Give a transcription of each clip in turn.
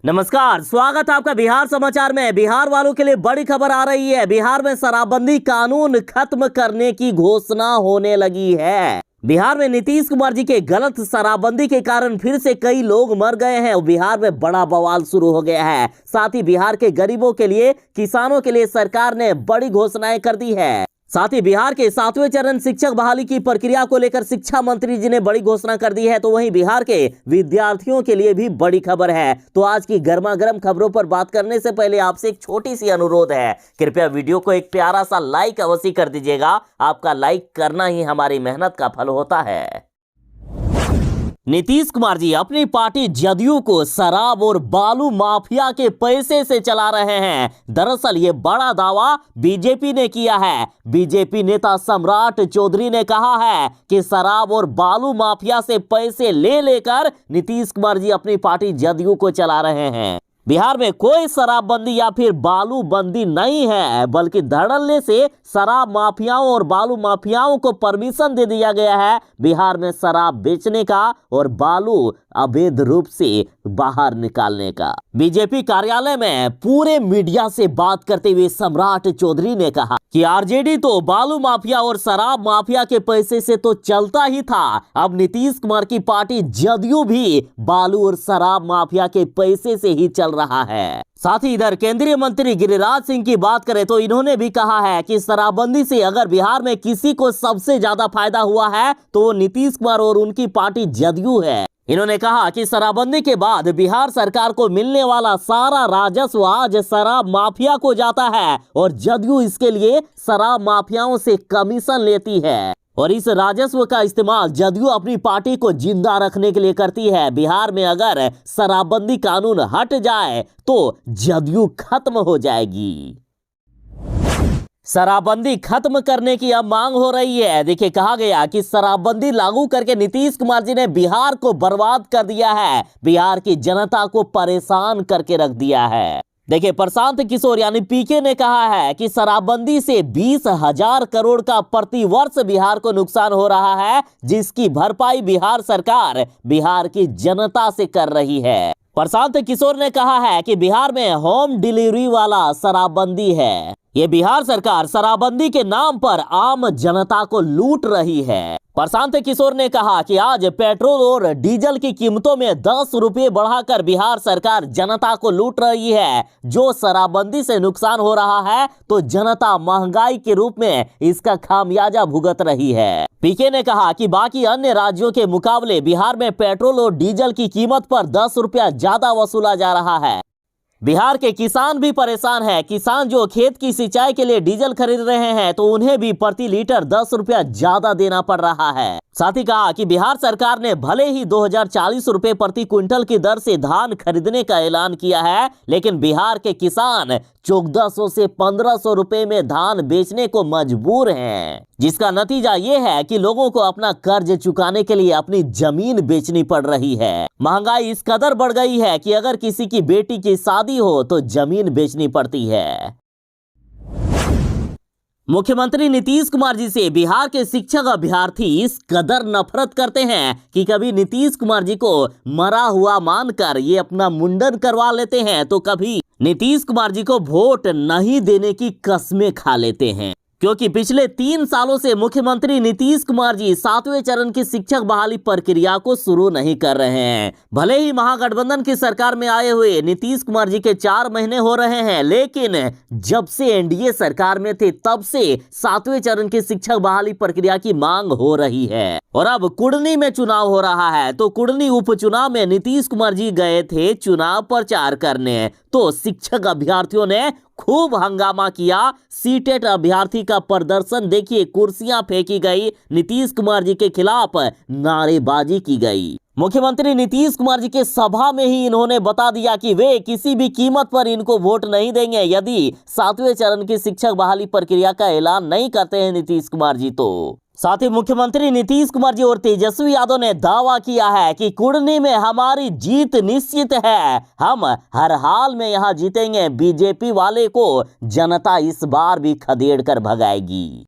नमस्कार, स्वागत है आपका बिहार समाचार में। बिहार वालों के लिए बड़ी खबर आ रही है। बिहार में शराबबंदी कानून खत्म करने की घोषणा होने लगी है। बिहार में नीतीश कुमार जी के गलत शराबबंदी के कारण फिर से कई लोग मर गए हैं और बिहार में बड़ा बवाल शुरू हो गया है। साथ ही बिहार के गरीबों के लिए, किसानों के लिए सरकार ने बड़ी घोषणाएं कर दी है। साथ ही बिहार के 7वें चरण शिक्षक बहाली की प्रक्रिया को लेकर शिक्षा मंत्री जी ने बड़ी घोषणा कर दी है। तो वहीं बिहार के विद्यार्थियों के लिए भी बड़ी खबर है। तो आज की गर्मा गर्म खबरों पर बात करने से पहले आपसे एक छोटी सी अनुरोध है, कृपया वीडियो को एक प्यारा सा लाइक अवश्य कर दीजिएगा। आपका लाइक करना ही हमारी मेहनत का फल होता है। नीतीश कुमार जी अपनी पार्टी जदयू को शराब और बालू माफिया के पैसे से चला रहे हैं। दरअसल ये बड़ा दावा बीजेपी ने किया है। बीजेपी नेता सम्राट चौधरी ने कहा है कि शराब और बालू माफिया से पैसे ले लेकर नीतीश कुमार जी अपनी पार्टी जदयू को चला रहे हैं। बिहार में कोई शराबबंदी या फिर बालू बंदी नहीं है, बल्कि धड़ल्ले से शराब माफियाओं और बालू माफियाओं को परमिशन दे दिया गया है बिहार में शराब बेचने का और बालू अवैध रूप से बाहर निकालने का। बीजेपी कार्यालय में पूरे मीडिया से बात करते हुए सम्राट चौधरी ने कहा कि आरजेडी तो बालू माफिया और शराब माफिया के पैसे से तो चलता ही था, अब नीतीश कुमार की पार्टी जदयू भी बालू और शराब माफिया के पैसे से ही चल रहा है। साथ ही इधर केंद्रीय मंत्री गिरिराज सिंह की बात करें तो इन्होंने भी कहा है कि शराबबंदी से अगर बिहार में किसी को सबसे ज्यादा फायदा हुआ है तो वो नीतीश कुमार और उनकी पार्टी जदयू है। इन्होंने कहा कि शराबबंदी के बाद बिहार सरकार को मिलने वाला सारा राजस्व आज शराब माफिया को जाता है और जदयू इसके लिए शराब माफियाओं से कमीशन लेती है और इस राजस्व का इस्तेमाल जदयू अपनी पार्टी को जिंदा रखने के लिए करती है। बिहार में अगर शराबबंदी कानून हट जाए तो जदयू खत्म हो जाएगी। शराबबंदी खत्म करने की अब मांग हो रही है। देखिए, कहा गया कि शराबबंदी लागू करके नीतीश कुमार जी ने बिहार को बर्बाद कर दिया है, बिहार की जनता को परेशान करके रख दिया है। देखिए, प्रशांत किशोर यानी पीके ने कहा है कि शराबबंदी से 20,000 करोड़ का प्रति वर्ष बिहार को नुकसान हो रहा है, जिसकी भरपाई बिहार सरकार बिहार की जनता से कर रही है। प्रशांत किशोर ने कहा है कि बिहार में होम डिलीवरी वाला शराबबंदी है। ये बिहार सरकार शराबबंदी के नाम पर आम जनता को लूट रही है। प्रशांत किशोर ने कहा कि आज पेट्रोल और डीजल की कीमतों में 10 रुपये बढ़ाकर बिहार सरकार जनता को लूट रही है। जो शराबबंदी से नुकसान हो रहा है तो जनता महंगाई के रूप में इसका खामियाजा भुगत रही है। पीके ने कहा कि बाकी अन्य राज्यों के मुकाबले बिहार में पेट्रोल और डीजल की कीमत पर 10 रुपया ज्यादा वसूला जा रहा है। बिहार के किसान भी परेशान है। किसान जो खेत की सिंचाई के लिए डीजल खरीद रहे हैं तो उन्हें भी प्रति लीटर 10 रुपया ज्यादा देना पड़ रहा है। साथ ही कहा कि बिहार सरकार ने भले ही 2040 रुपए प्रति क्विंटल की दर से धान खरीदने का ऐलान किया है, लेकिन बिहार के किसान 1400 से 1500 रुपए में धान बेचने को मजबूर हैं, जिसका नतीजा ये है कि लोगों को अपना कर्ज चुकाने के लिए अपनी जमीन बेचनी पड़ रही है। महंगाई इस कदर बढ़ गई है कि अगर किसी की बेटी की शादी हो तो जमीन बेचनी पड़ती है। मुख्यमंत्री नीतीश कुमार जी से बिहार के शिक्षक अभ्यर्थी इस कदर नफरत करते हैं कि कभी नीतीश कुमार जी को मरा हुआ मानकर ये अपना मुंडन करवा लेते हैं तो कभी नीतीश कुमार जी को वोट नहीं देने की कस्में खा लेते हैं। क्योंकि पिछले 3 सालों से मुख्यमंत्री नीतीश कुमार जी 7वें चरण की शिक्षक बहाली प्रक्रिया को शुरू नहीं कर रहे हैं। भले ही महागठबंधन की सरकार में आए हुए नीतीश कुमार जी के 4 महीने हो रहे हैं, लेकिन जब से एनडीए सरकार में थे तब से 7वें चरण की शिक्षक बहाली प्रक्रिया की मांग हो रही है। और अब कुढ़नी में चुनाव हो रहा है तो कुढ़नी उपचुनाव में नीतीश कुमार जी गए थे चुनाव प्रचार करने, तो शिक्षक अभ्यर्थियों ने खूब हंगामा किया। सीटेट अभ्यर्थी का प्रदर्शन देखिए, कुर्सियां फेंकी गई, नीतीश कुमार जी के खिलाफ नारेबाजी की गई। मुख्यमंत्री नीतीश कुमार जी के सभा में ही इन्होंने बता दिया कि वे किसी भी कीमत पर इनको वोट नहीं देंगे यदि 7वें चरण की शिक्षक बहाली प्रक्रिया का ऐलान नहीं करते हैं नीतीश कुमार जी। तो साथ ही मुख्यमंत्री नीतीश कुमार जी और तेजस्वी यादव ने दावा किया है कि कुढ़नी में हमारी जीत निश्चित है, हम हर हाल में यहां जीतेंगे, बीजेपी वाले को जनता इस बार भी खदेड़ कर भगाएगी।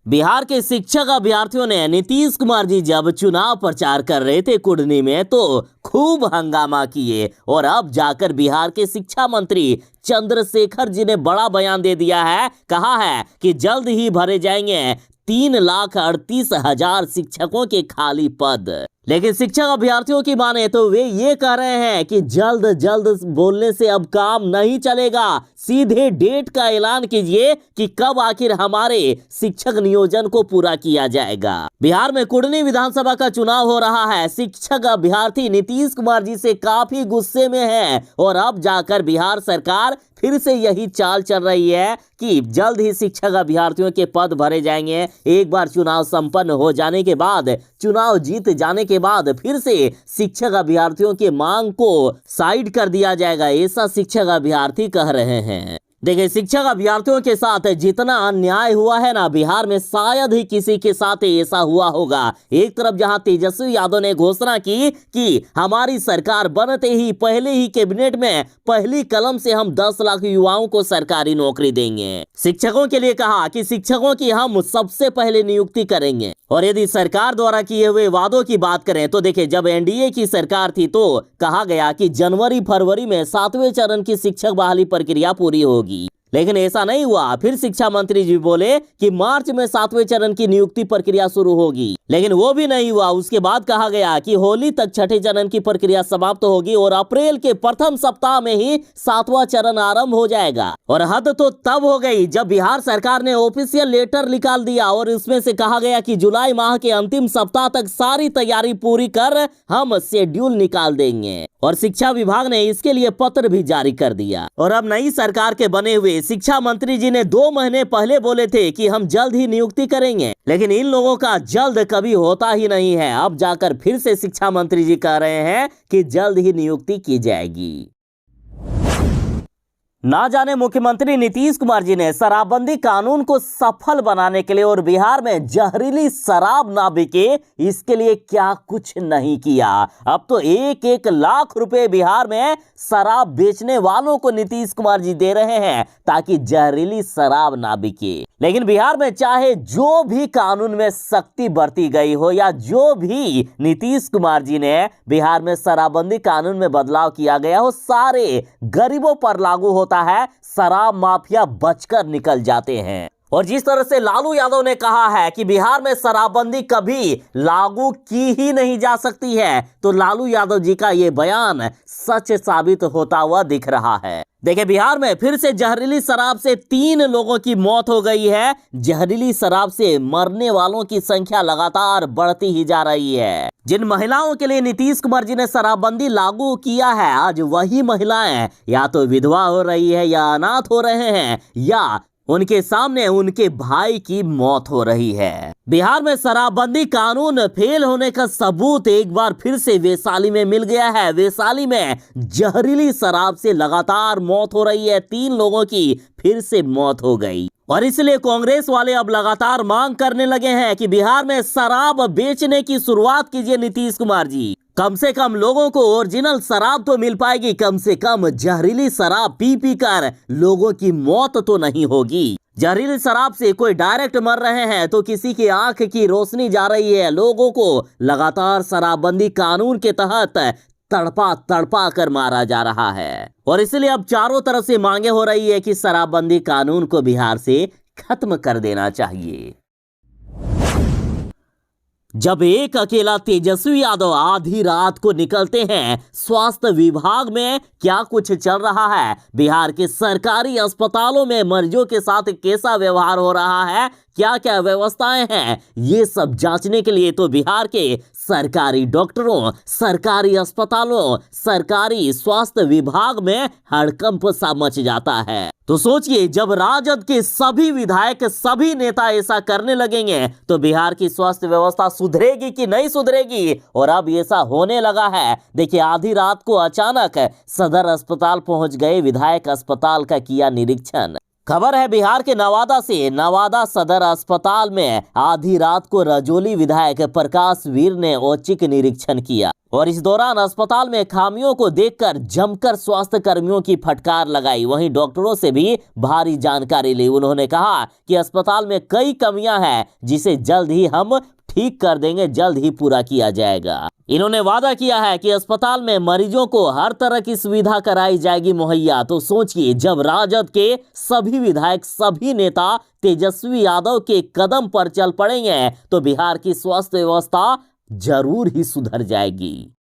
बिहार के शिक्षक अभ्यर्थियों ने नीतीश कुमार जी जब चुनाव प्रचार कर रहे थे कुढ़नी में तो खूब हंगामा किए और अब जाकर बिहार के शिक्षा मंत्री चंद्रशेखर जी ने बड़ा बयान दे दिया है। कहा है कि जल्द ही भरे जाएंगे 3,38,000 शिक्षकों के खाली पद। लेकिन शिक्षक अभ्यर्थियों की माने तो वे ये कह रहे हैं कि जल्द बोलने से अब काम नहीं चलेगा, सीधे डेट का ऐलान कीजिए कि कब आखिर हमारे शिक्षक नियोजन को पूरा किया जाएगा। बिहार में कुढ़नी विधानसभा का चुनाव हो रहा है। शिक्षक अभ्यर्थी नीतीश कुमार जी से काफी गुस्से में है और अब जाकर बिहार सरकार फिर से यही चाल चल रही है कि जल्द ही शिक्षक अभ्यर्थियों के पद भरे जाएंगे। एक बार चुनाव संपन्न हो जाने के बाद, चुनाव जीत जाने के बाद फिर से शिक्षक अभ्यर्थियों के मांग को साइड कर दिया जाएगा, ऐसा शिक्षक अभ्यर्थी कह रहे हैं। देखिए, शिक्षक अभ्यर्थियों के साथ जितना अन्याय हुआ है ना बिहार में, शायद ही किसी के साथ ऐसा हुआ होगा। एक तरफ जहां तेजस्वी यादव ने घोषणा की कि हमारी सरकार बनते ही पहले ही कैबिनेट में पहली कलम से हम 10 लाख युवाओं को सरकारी नौकरी देंगे। शिक्षकों के लिए कहा कि शिक्षकों की हम सबसे पहले नियुक्ति करेंगे। और यदि सरकार द्वारा किए हुए वादों की बात करें तो देखिए, जब एनडीए की सरकार थी तो कहा गया कि जनवरी फरवरी में 7वें चरण की शिक्षक बहाली प्रक्रिया पूरी होगी, लेकिन ऐसा नहीं हुआ। फिर शिक्षा मंत्री जी बोले कि मार्च में 7वें चरण की नियुक्ति प्रक्रिया शुरू होगी, लेकिन वो भी नहीं हुआ। उसके बाद कहा गया कि होली तक 6ठे चरण की प्रक्रिया समाप्त होगी और अप्रैल के प्रथम सप्ताह में ही 7वां चरण आरंभ हो जाएगा। और हद तो तब हो गई जब बिहार सरकार ने ऑफिशियल लेटर निकाल दिया और इसमें से कहा गया कि जुलाई माह के अंतिम सप्ताह तक सारी तैयारी पूरी कर हम शेड्यूल निकाल देंगे। और शिक्षा विभाग ने इसके लिए पत्र भी जारी कर दिया। और अब नई सरकार के बने हुए शिक्षा मंत्री जी ने 2 महीने पहले बोले थे कि हम जल्द ही नियुक्ति करेंगे, लेकिन इन लोगों का जल्द कभी होता ही नहीं है। अब जाकर फिर से शिक्षा मंत्री जी कह रहे हैं कि जल्द ही नियुक्ति की जाएगी। ना जाने मुख्यमंत्री नीतीश कुमार जी ने शराबबंदी कानून को सफल बनाने के लिए और बिहार में जहरीली शराब ना बिके इसके लिए क्या कुछ नहीं किया। अब तो 1-1 लाख रुपए बिहार में शराब बेचने वालों को नीतीश कुमार जी दे रहे हैं ताकि जहरीली शराब ना बिके। लेकिन बिहार में चाहे जो भी कानून में सख्ती बरती गई हो या जो भी नीतीश कुमार जी ने बिहार में शराबबंदी कानून में बदलाव किया गया हो, सारे गरीबों पर लागू होता है। शराब माफिया बचकर निकल जाते हैं। और जिस तरह से लालू यादव ने कहा है कि बिहार में शराबबंदी कभी लागू की ही नहीं जा सकती है, तो लालू यादव जी का ये बयान सच साबित होता हुआ दिख रहा है। देखिए, बिहार में फिर से जहरीली शराब से 3 लोगों की मौत हो गई है। जहरीली शराब से मरने वालों की संख्या लगातार बढ़ती ही जा रही है। जिन महिलाओं के लिए नीतीश कुमार जी ने शराबबंदी लागू किया है, आज वही महिलाएं या तो विधवा हो रही है या अनाथ हो रहे हैं या उनके सामने उनके भाई की मौत हो रही है। बिहार में शराबबंदी कानून फेल होने का सबूत एक बार फिर से वैशाली में मिल गया है। वैशाली में जहरीली शराब से लगातार मौत हो रही है। 3 लोगों की फिर से मौत हो गई और इसलिए कांग्रेस वाले अब लगातार मांग करने लगे हैं कि बिहार में शराब बेचने की शुरुआत कीजिए नीतीश कुमार जी। कम से कम लोगों को ओरिजिनल शराब तो मिल पाएगी, कम से कम जहरीली शराब पी कर लोगों की मौत तो नहीं होगी। जहरीली शराब से कोई डायरेक्ट मर रहे हैं तो किसी की आंख की रोशनी जा रही है। लोगों को लगातार शराबबंदी कानून के तहत तड़पा कर मारा जा रहा है और इसलिए अब चारों तरफ से मांगे हो रही है कि शराबबंदी कानून को बिहार से खत्म कर देना चाहिए। जब एक अकेला तेजस्वी यादव आधी रात को निकलते हैं, स्वास्थ्य विभाग में क्या कुछ चल रहा है, बिहार के सरकारी अस्पतालों में मरीजों के साथ कैसा व्यवहार हो रहा है, क्या क्या व्यवस्थाएं हैं, ये सब जांचने के लिए तो बिहार के सरकारी डॉक्टरों, सरकारी अस्पतालों, सरकारी स्वास्थ्य विभाग में हड़कंप सा मच जाता है। तो सोचिए, जब राजद के सभी विधायक, सभी नेता ऐसा करने लगेंगे तो बिहार की स्वास्थ्य व्यवस्था सुधरेगी कि नहीं सुधरेगी। और अब ऐसा होने लगा है। देखिए, आधी रात को अचानक सदर अस्पताल पहुंच गए विधायक, अस्पताल का किया निरीक्षण। खबर है बिहार के नवादा से। नवादा सदर अस्पताल में आधी रात को रजौली विधायक प्रकाश वीर ने औचक निरीक्षण किया और इस दौरान अस्पताल में खामियों को देखकर जमकर स्वास्थ्य कर्मियों की फटकार लगाई। वहीं डॉक्टरों से भी भारी जानकारी ली। उन्होंने कहा कि अस्पताल में कई कमियां हैं जिसे जल्द ही हम ठीक कर देंगे, जल्द ही पूरा किया जाएगा। इन्होंने वादा किया है कि अस्पताल में मरीजों को हर तरह की सुविधा कराई जाएगी मुहैया। तो सोचिए, जब राजद के सभी विधायक, सभी नेता तेजस्वी यादव के कदम पर चल पड़ेंगे तो बिहार की स्वास्थ्य व्यवस्था जरूर ही सुधर जाएगी।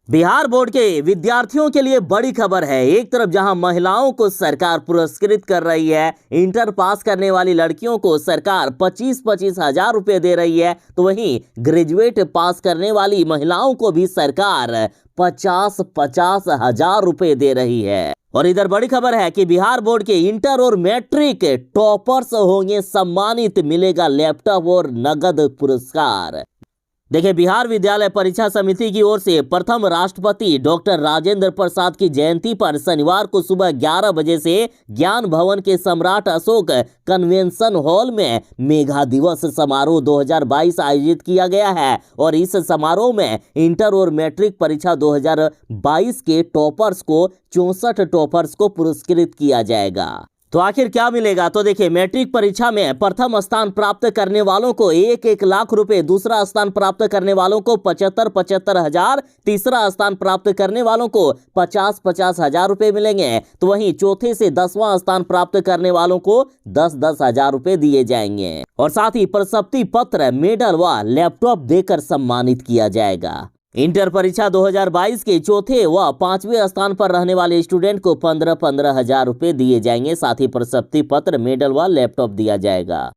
बिहार बोर्ड के विद्यार्थियों के लिए बड़ी खबर है। एक तरफ जहां महिलाओं को सरकार पुरस्कृत कर रही है, इंटर पास करने वाली लड़कियों को सरकार 25-25 हजार रुपए दे रही है, तो वहीं ग्रेजुएट पास करने वाली महिलाओं को भी सरकार 50-50 हजार रुपए दे रही है। और इधर बड़ी खबर है कि बिहार बोर्ड के इंटर और मैट्रिक टॉपर्स होंगे सम्मानित, मिलेगा लैपटॉप और नगद पुरस्कार। देखिए, बिहार विद्यालय परीक्षा समिति की ओर से प्रथम राष्ट्रपति डॉक्टर राजेंद्र प्रसाद की जयंती पर शनिवार को सुबह 11 बजे से ज्ञान भवन के सम्राट अशोक कन्वेंशन हॉल में मेगा दिवस समारोह 2022 आयोजित किया गया है और इस समारोह में इंटर और मैट्रिक परीक्षा 2022 के टॉपर्स को 64 टॉपर्स को पुरस्कृत किया जाएगा। तो आखिर क्या मिलेगा? तो देखिए, मैट्रिक परीक्षा में प्रथम स्थान प्राप्त करने वालों को 1-1 लाख रुपए, दूसरा स्थान प्राप्त करने वालों को 75-75 हजार, तीसरा स्थान प्राप्त करने वालों को 50-50 हजार रुपए मिलेंगे। तो वहीं चौथे से 10वां स्थान प्राप्त करने वालों को 10-10 हजार रुपए दिए जाएंगे और साथ ही प्रशस्ति पत्र, मेडल व लैपटॉप देकर सम्मानित किया जाएगा। इंटर परीक्षा 2022 के चौथे व 5वें स्थान पर रहने वाले स्टूडेंट को 15-15 हजार रुपए दिए जाएंगे। साथ ही प्रशस्ति पत्र, मेडल व लैपटॉप दिया जाएगा।